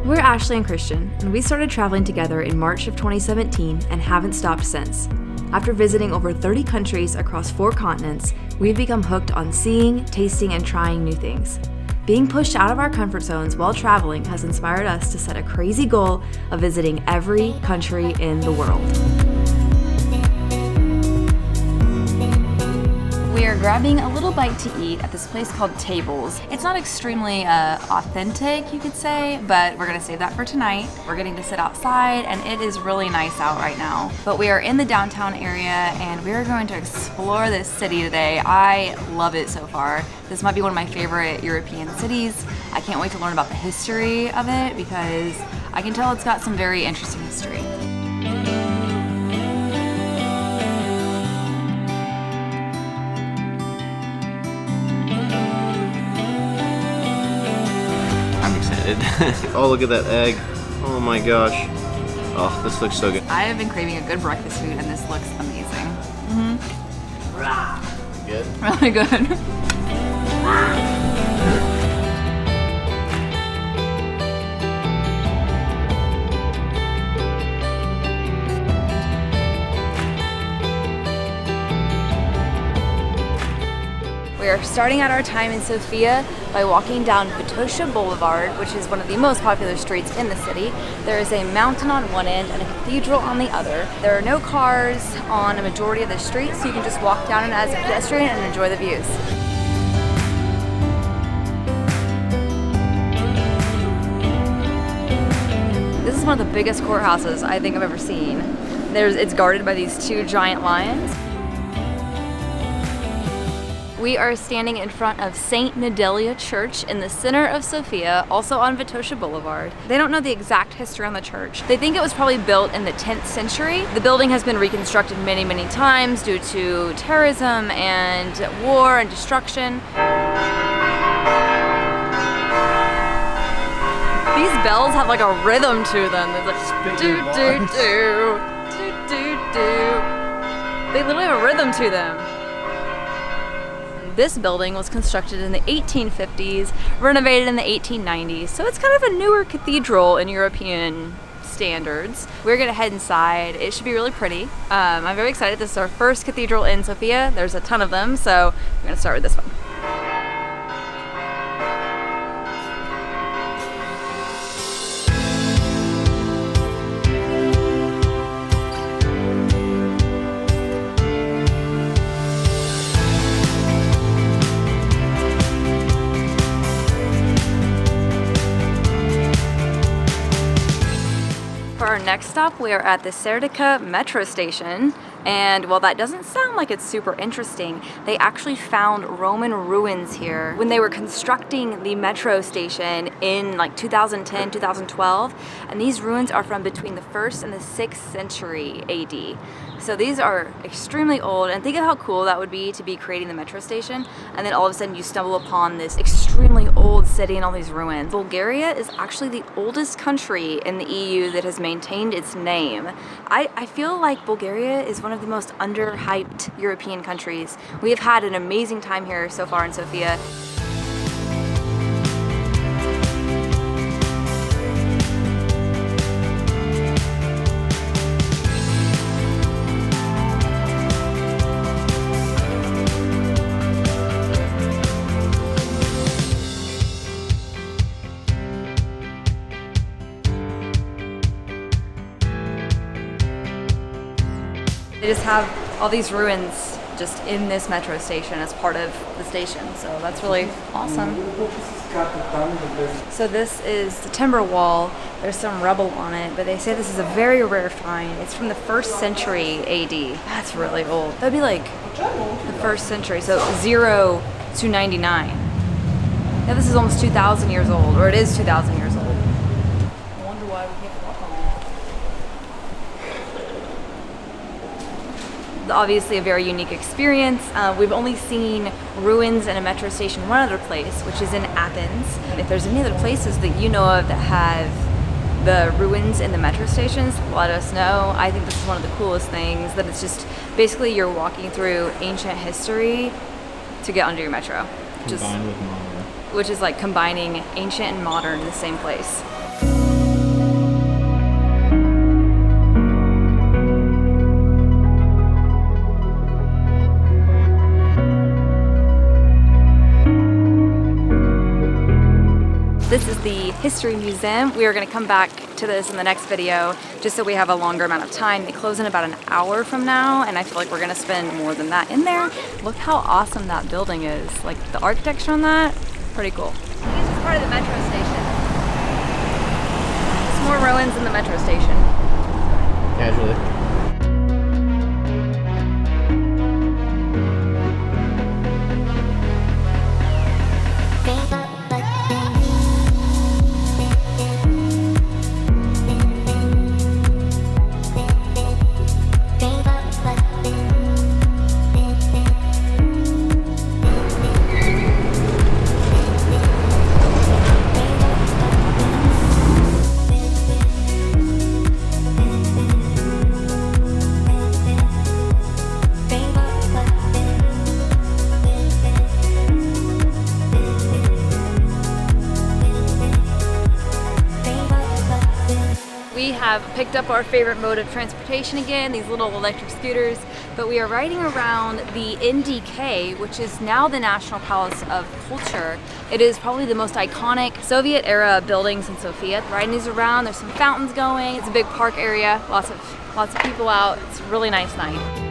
We're Ashley and Christian, and we started traveling together in March of 2017 and haven't stopped since. After visiting over 30 countries across 4 continents, we've become hooked on seeing, tasting, and trying new things. Being pushed out of our comfort zones while traveling has inspired us to set a crazy goal of visiting every country in the world. We are grabbing a little bite to eat at this place called Tables. It's not extremely authentic, you could say, but we're gonna save that for tonight. We're getting to sit outside and it is really nice out right now. But we are in the downtown area and we are going to explore this city today. I love it so far. This might be one of my favorite European cities. I can't wait to learn about the history of it because I can tell it's got some very interesting history. Oh, look at that egg. Oh my gosh. Oh, this looks so good. I have been craving a good breakfast food and this looks amazing. Good? Really good. We are starting out our time in Sofia by walking down Vitosha Boulevard, which is one of the most popular streets in the city. There is a mountain on one end and a cathedral on the other. There are no cars on a majority of the streets, so you can just walk down it as a pedestrian and enjoy the views. This is one of the biggest courthouses I think I've ever seen. It's guarded by these 2 giant lions. We are standing in front of Sveta Nedelya Church in the center of Sofia, also on Vitosha Boulevard. They don't know the exact history on the church. They think it was probably built in the 10th century. The building has been reconstructed many, many times due to terrorism and war and destruction. These bells have like a rhythm to them. They're like do do do do do do. They literally have a rhythm to them. This building was constructed in the 1850s, renovated in the 1890s, so it's kind of a newer cathedral in European standards. We're gonna head inside. It should be really pretty. I'm very excited. This is our first cathedral in Sofia. There's a ton of them, so we're gonna start with this one. For our next stop, we are at the Serdika metro station, and while that doesn't sound like it's super interesting, they actually found Roman ruins here when they were constructing the metro station in like 2010, 2012, and these ruins are from between the 1st and the 6th century AD. So these are extremely old, and think of how cool that would be to be creating the metro station, and then all of a sudden you stumble upon this extremely old city and all these ruins. Bulgaria is actually the oldest country in the EU that has maintained its name. I feel like Bulgaria is one of the most underhyped European countries. We have had an amazing time here so far in Sofia. They just have all these ruins just in this metro station as part of the station, so that's really awesome. So this is the timber wall. There's some rubble on it, but they say this is a very rare find. It's from the 1st century AD. That's really old. That'd be like the 1st century, so 0 to 99. Yeah, this is almost 2,000 years old, or it is 2,000 years old. I wonder why we can't walk on it. Obviously a very unique experience. We've only seen ruins in a metro station one other place, which is in Athens. If there's any other places that you know of that have the ruins in the metro stations, let us know. I think this is one of the coolest things, that it's just basically you're walking through ancient history to get onto your metro. Combined with modern. Which is like combining ancient and modern in the same place. This is the History Museum. We are going to come back to this in the next video just so we have a longer amount of time. They close in about an hour from now, and I feel like we're going to spend more than that in there. Look how awesome that building is. Like the architecture on that, pretty cool. This is part of the metro station. Some more ruins in the metro station. Casually. Picked up our favorite mode of transportation again, these little electric scooters, but we are riding around the NDK, which is now the National Palace of Culture. It is probably the most iconic Soviet era buildings in Sofia. Riding these around, there's some fountains going, it's a big park area, lots of people out. It's a really nice night.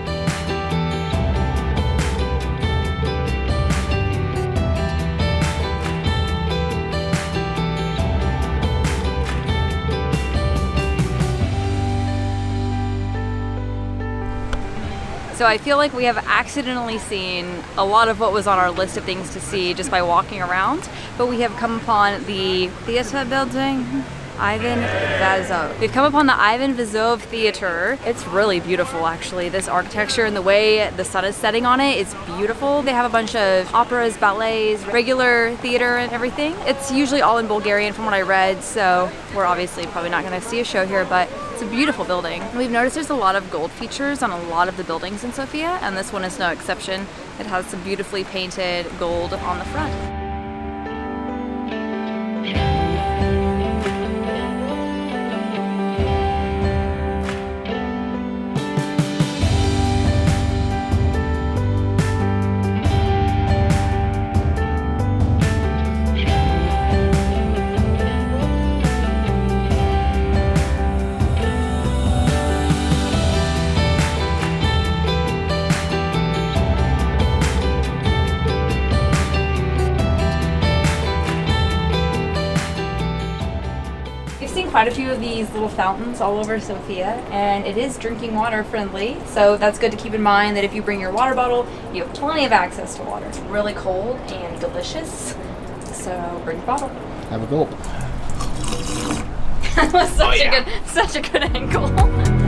So I feel like we have accidentally seen a lot of what was on our list of things to see just by walking around, but we have come upon the Vitosha Building, Ivan Vazov. We've come upon the Ivan Vazov Theater. It's really beautiful actually. This architecture and the way the sun is setting on it is beautiful. They have a bunch of operas, ballets, regular theater and everything. It's usually all in Bulgarian from what I read, so we're obviously probably not going to see a show here, but it's a beautiful building. We've noticed there's a lot of gold features on a lot of the buildings in Sofia, and this one is no exception. It has some beautifully painted gold on the front. Quite a few of these little fountains all over Sofia, and it is drinking water friendly, so that's good to keep in mind that if you bring your water bottle, you have plenty of access to water. It's really cold and delicious, so bring your bottle. Have a gulp. That was such a good angle.